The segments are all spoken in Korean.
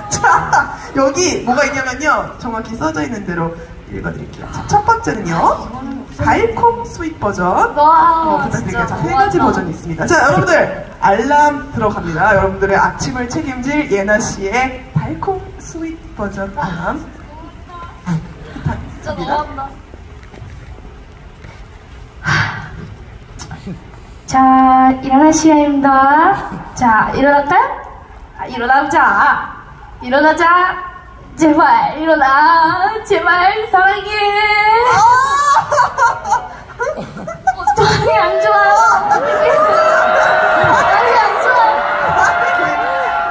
자, 여기 뭐가 있냐면요. 정확히 써져 있는 대로 읽어드릴게요. 자, 첫 번째는요. 달콤 스윗 버전. 부탁드릴게요. 자, 세 가지 버전이 있습니다. 자, 여러분들 알람 들어갑니다. 여러분들의 아침을 책임질 예나 씨의 달콤 스윗 버전 알람. 진짜 너무한다. 자, 일어날 시간입니다. 자, 일어날까요? 일어나자. 일어나자. 제발 일어나. 제발 사랑해. 어떡해, 안 좋아. 어떡해. 안 좋아.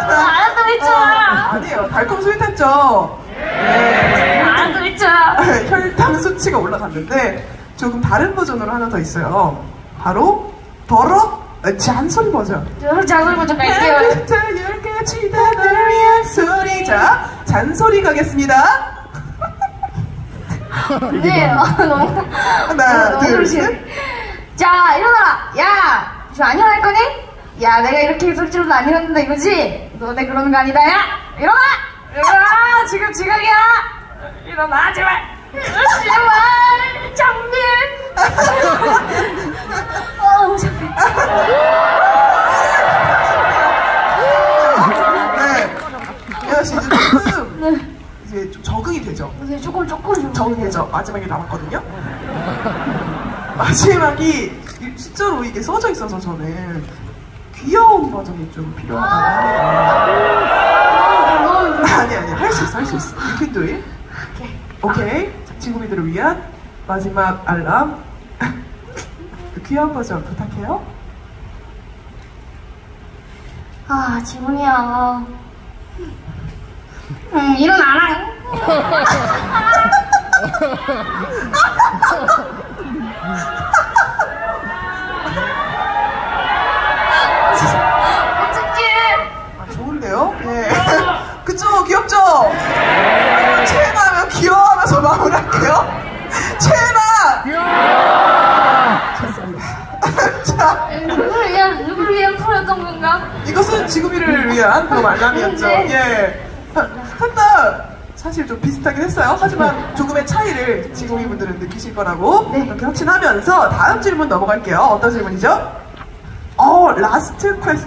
안 한다고 했잖아. 아니에요. 달콤 스윗했죠. 네. 안 한다고 했잖아. 혈당 수치가 올라갔는데 조금 다른 버전으로 하나 더 있어요. 바로 버럭 잔소리 버전. 잔소리 버전 갈게요. 10가지 단어를 위한 소리. 자, 잔소리 가겠습니다. 네, 너무. 하나, 둘, 셋. 자, 일어나라. 야, 지금 안 일어날 거니? 야, 내가 이렇게 소리치러도 안 일어난다 이거지? 너네 그러는 거 아니다, 야! 일어나! 일어나! 지금 지각이야! 일어나, 제발! 제발! 장미! 장미. 네. 예나 씨 이제 조금 이제 좀 적응이 되죠? 네, 조금. 적응되죠? 마지막에 남았거든요? 마지막이 실제로 이게 써져 있어서 저는 귀여운 버전이 좀 필요하다. 아니, 할 수 있어. You can do it. 오케이. 친구미들을 위한 마지막 알람. 귀여운 버전 부탁해요. 아, 지문이야. 일어나라. 좋은데요? 예. 그쵸? 귀엽죠? 채나면 귀여워하면서 마무리할게요. 채나! 좋습니다. 자, 누구를 위한 프로였던 건가? 이것은 지구미를 위한 그런 알람이었죠. 예. 셋다 사실 좀 비슷하긴 했어요. 하지만 조금의 차이를 지구미 분들은 느끼실 거라고 이렇게 확신하면서 다음 질문 넘어갈게요. 어떤 질문이죠? 라스트 퀘스트.